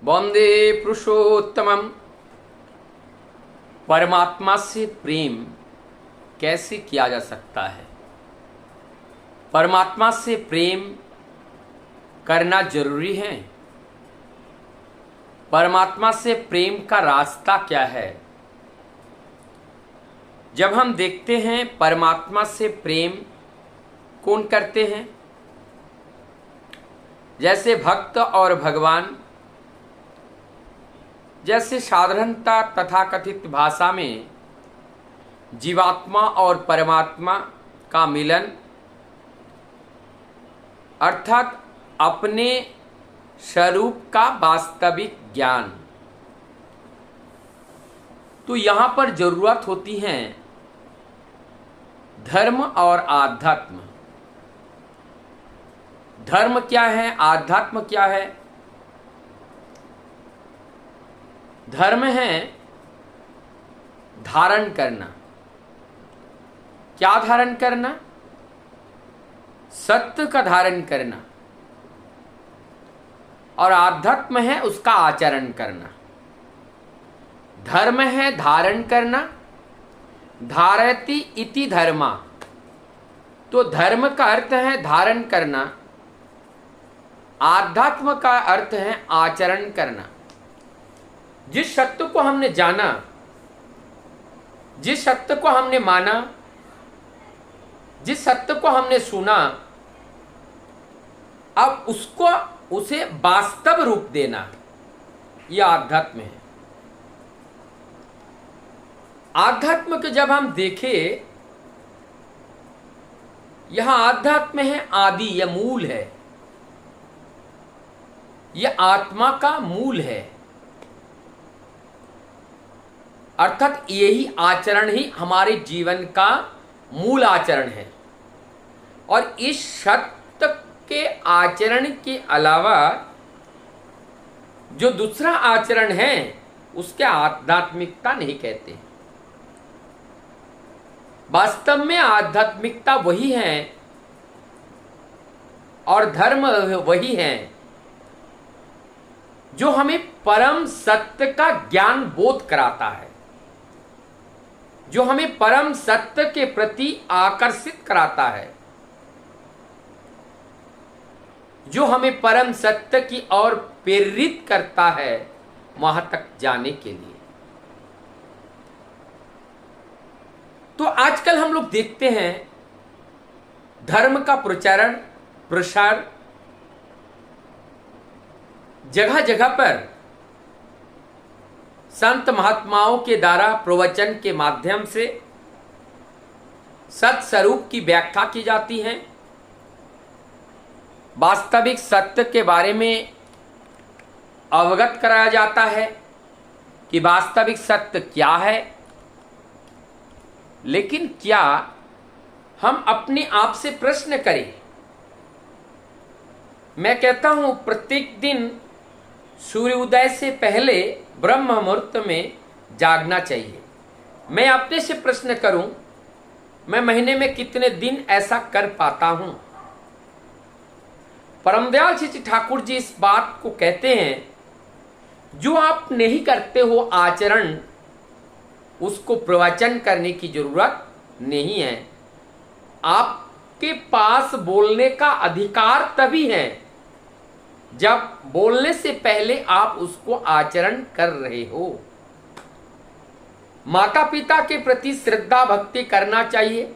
वंदे पुरुषोत्तमम। परमात्मा से प्रेम कैसे किया जा सकता है? परमात्मा से प्रेम करना जरूरी है। परमात्मा से प्रेम का रास्ता क्या है? जब हम देखते हैं परमात्मा से प्रेम कौन करते हैं, जैसे भक्त और भगवान, जैसे साधारणता तथाकथित भाषा में जीवात्मा और परमात्मा का मिलन, अर्थात अपने स्वरूप का वास्तविक ज्ञान। तो यहाँ पर जरूरत होती है धर्म और आध्यात्म। धर्म क्या है, आध्यात्म क्या है? धर्म है धारण करना। क्या धारण करना? सत्य का धारण करना। और आध्यात्म है उसका आचरण करना। धर्म है धारण करना, धारयति इति धर्मा। तो धर्म का अर्थ है धारण करना, आध्यात्म का अर्थ है आचरण करना। जिस सत्य को हमने जाना, जिस सत्य को हमने माना, जिस सत्य को हमने सुना, अब उसे वास्तव रूप देना, यह आध्यात्म है। आध्यात्म को जब हम देखें, यहां आध्यात्म है आदि, यह मूल है, यह आत्मा का मूल है। अर्थात यही आचरण ही हमारे जीवन का मूल आचरण है। और इस सत्य के आचरण के अलावा जो दूसरा आचरण है उसके आध्यात्मिकता नहीं कहते। वास्तव में आध्यात्मिकता वही है और धर्म वही है जो हमें परम सत्य का ज्ञान बोध कराता है, जो हमें परम सत्य के प्रति आकर्षित कराता है, जो हमें परम सत्य की ओर प्रेरित करता है वहां तक जाने के लिए। तो आजकल हम लोग देखते हैं धर्म का प्रचारण प्रसार जगह जगह पर संत महात्माओं के द्वारा प्रवचन के माध्यम से सत्य स्वरूप की व्याख्या की जाती है। वास्तविक सत्य के बारे में अवगत कराया जाता है कि वास्तविक सत्य क्या है। लेकिन क्या हम अपने आप से प्रश्न करें? मैं कहता हूं प्रत्येक दिन सूर्योदय से पहले ब्रह्म मुहूर्त में जागना चाहिए। मैं अपने से प्रश्न करूं, मैं महीने में कितने दिन ऐसा कर पाता हूं? परमदयाल श्री ठाकुर जी इस बात को कहते हैं, जो आप नहीं करते हो आचरण, उसको प्रवचन करने की जरूरत नहीं है। आपके पास बोलने का अधिकार तभी है जब बोलने से पहले आप उसको आचरण कर रहे हो। माता पिता के प्रति श्रद्धा भक्ति करना चाहिए।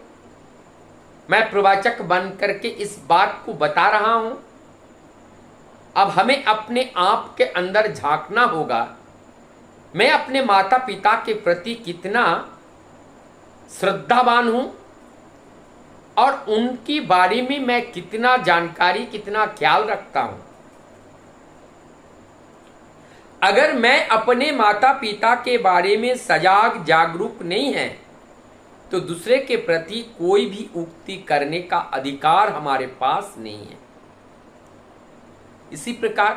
मैं प्रवाचक बन करके इस बात को बता रहा हूं। अब हमें अपने आप के अंदर झांकना होगा, मैं अपने माता पिता के प्रति कितना श्रद्धावान हूं और उनकी बारे में मैं कितना जानकारी, कितना ख्याल रखता हूं। अगर मैं अपने माता पिता के बारे में सजाग जागरूक नहीं है तो दूसरे के प्रति कोई भी उक्ति करने का अधिकार हमारे पास नहीं है। इसी प्रकार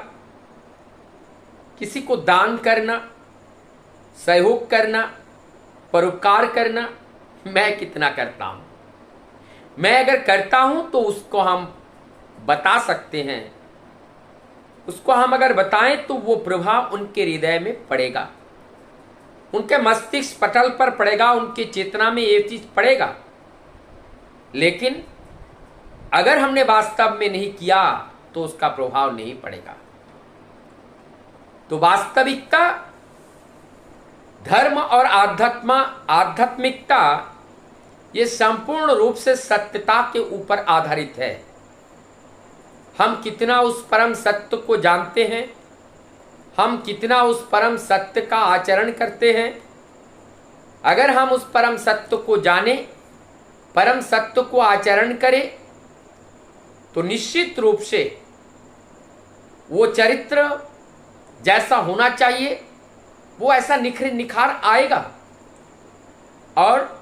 किसी को दान करना, सहयोग करना, परोपकार करना, मैं कितना करता हूं? मैं अगर करता हूं तो उसको हम बता सकते हैं उसको हम अगर बताएं तो वो प्रभाव उनके हृदय में पड़ेगा, उनके मस्तिष्क पटल पर पड़ेगा, उनकी चेतना में ये चीज पड़ेगा। लेकिन अगर हमने वास्तव में नहीं किया तो उसका प्रभाव नहीं पड़ेगा। तो वास्तविकता, धर्म और आध्यात्मिकता ये संपूर्ण रूप से सत्यता के ऊपर आधारित है। हम कितना उस परम सत्य को जानते हैं, हम कितना उस परम सत्य का आचरण करते हैं। अगर हम उस परम सत्य को जाने, परम सत्य को आचरण करें, तो निश्चित रूप से वो चरित्र जैसा होना चाहिए वो ऐसा निखार आएगा और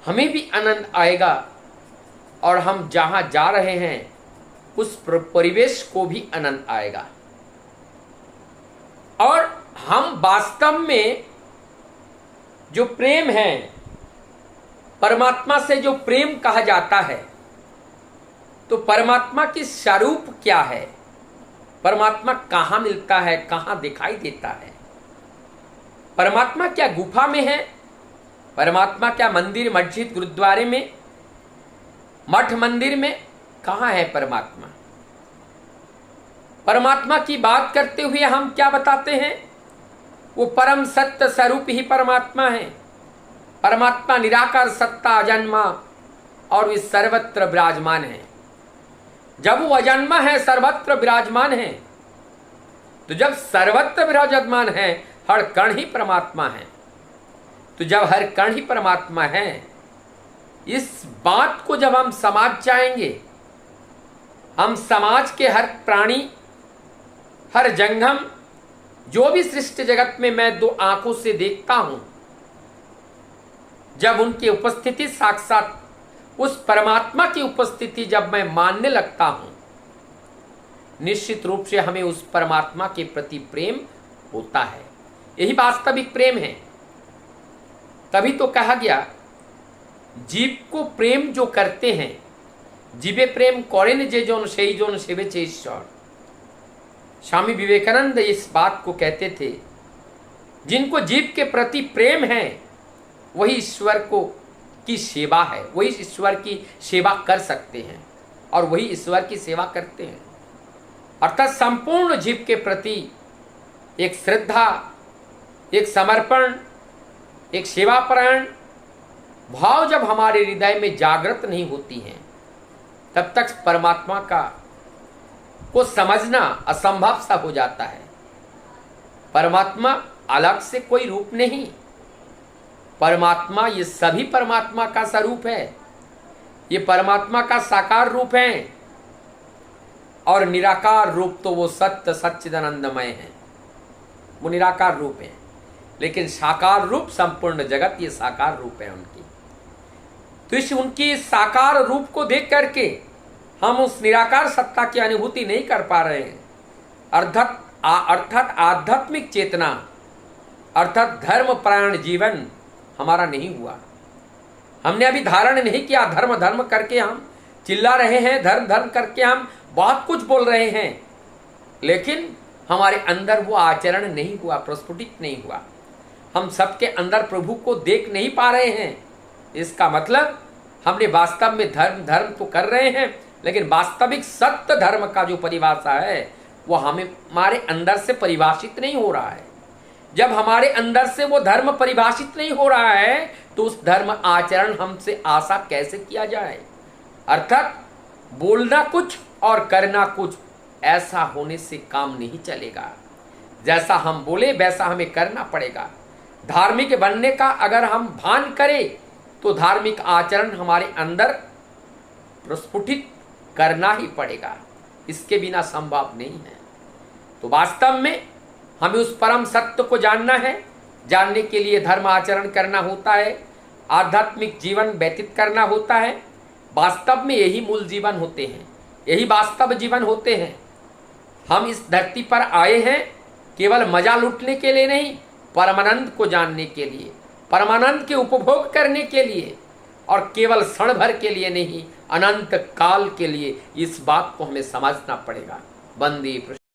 हमें भी आनंद आएगा, और हम जहां जा रहे हैं उस परिवेश को भी आनंद आएगा। और हम वास्तव में जो प्रेम है, परमात्मा से जो प्रेम कहा जाता है, तो परमात्मा की स्वरूप क्या है, परमात्मा कहां मिलता है, कहां दिखाई देता है। परमात्मा क्या गुफा में है, परमात्मा क्या मंदिर मस्जिद गुरुद्वारे में, मठ मंदिर में, कहां है परमात्मा। परमात्मा की बात करते हुए हम क्या बताते हैं, वो परम सत्य स्वरूप ही परमात्मा है। परमात्मा निराकार सत्ता अजन्मा और वे सर्वत्र विराजमान है। जब वो अजन्मा है, सर्वत्र विराजमान है, तो जब सर्वत्र विराजमान है, हर कण ही परमात्मा है। तो जब हर कण ही परमात्मा है, इस बात को जब हम समझ जाएंगे, हम समाज के हर प्राणी, हर जंगम, जो भी सृष्टि जगत में मैं दो आंखों से देखता हूं, जब उनकी उपस्थिति साक्षात उस परमात्मा की उपस्थिति जब मैं मानने लगता हूं, निश्चित रूप से हमें उस परमात्मा के प्रति प्रेम होता है। यही वास्तविक प्रेम है। तभी तो कहा गया, जीव को प्रेम जो करते हैं, जीवे प्रेम करें जे जोन सही जोन सेवे ईश्वर। स्वामी विवेकानंद इस बात को कहते थे, जिनको जीव के प्रति प्रेम है वही ईश्वर को की सेवा है, वही ईश्वर की सेवा कर सकते हैं और वही ईश्वर की सेवा करते हैं। अर्थात संपूर्ण जीव के प्रति एक श्रद्धा, एक समर्पण, एक सेवापरायण भाव जब हमारे हृदय में जागृत नहीं होती हैं, तब तक परमात्मा को समझना असंभव सा हो जाता है। परमात्मा अलग से कोई रूप नहीं, परमात्मा ये सभी परमात्मा का स्वरूप है, ये परमात्मा का साकार रूप है। और निराकार रूप तो वो सत्य सच्चिदानंदमय है, वो निराकार रूप है। लेकिन साकार रूप संपूर्ण जगत ये साकार रूप है उनकी। तो इस उनकी साकार रूप को देख करके हम उस निराकार सत्ता की अनुभूति नहीं कर पा रहे हैं। अर्थात आध्यात्मिक चेतना, अर्थात धर्म परायण जीवन हमारा नहीं हुआ। हमने अभी धारण नहीं किया। धर्म धर्म करके हम चिल्ला रहे हैं, धर्म धर्म करके हम बहुत कुछ बोल रहे हैं, लेकिन हमारे अंदर वो आचरण नहीं हुआ, प्रस्फुटित नहीं हुआ। हम सबके अंदर प्रभु को देख नहीं पा रहे हैं। इसका मतलब हमने वास्तव में धर्म धर्म तो कर रहे हैं, लेकिन वास्तविक सत्य धर्म का जो परिभाषा है वो हमारे अंदर से परिभाषित नहीं हो रहा है। जब हमारे अंदर से वो धर्म परिभाषित नहीं हो रहा है, तो उस धर्म आचरण हमसे आशा कैसे किया जाए। अर्थात बोलना कुछ और करना कुछ, ऐसा होने से काम नहीं चलेगा। जैसा हम बोले वैसा हमें करना पड़ेगा। धार्मिक बनने का अगर हम भान करें तो धार्मिक आचरण हमारे अंदर प्रस्फुटित करना ही पड़ेगा, इसके बिना संभव नहीं है। तो वास्तव में हमें उस परम सत्य को जानना है। जानने के लिए धर्म आचरण करना होता है, आध्यात्मिक जीवन व्यतीत करना होता है। वास्तव में यही मूल जीवन होते हैं, यही वास्तव जीवन होते हैं। हम इस धरती पर आए हैं केवल मजा लूटने के लिए नहीं, परमानंद को जानने के लिए, परमानंद के उपभोग करने के लिए, और केवल क्षण भर के लिए नहीं, अनंत काल के लिए। इस बात को हमें समझना पड़ेगा। वंदे प्रसाद।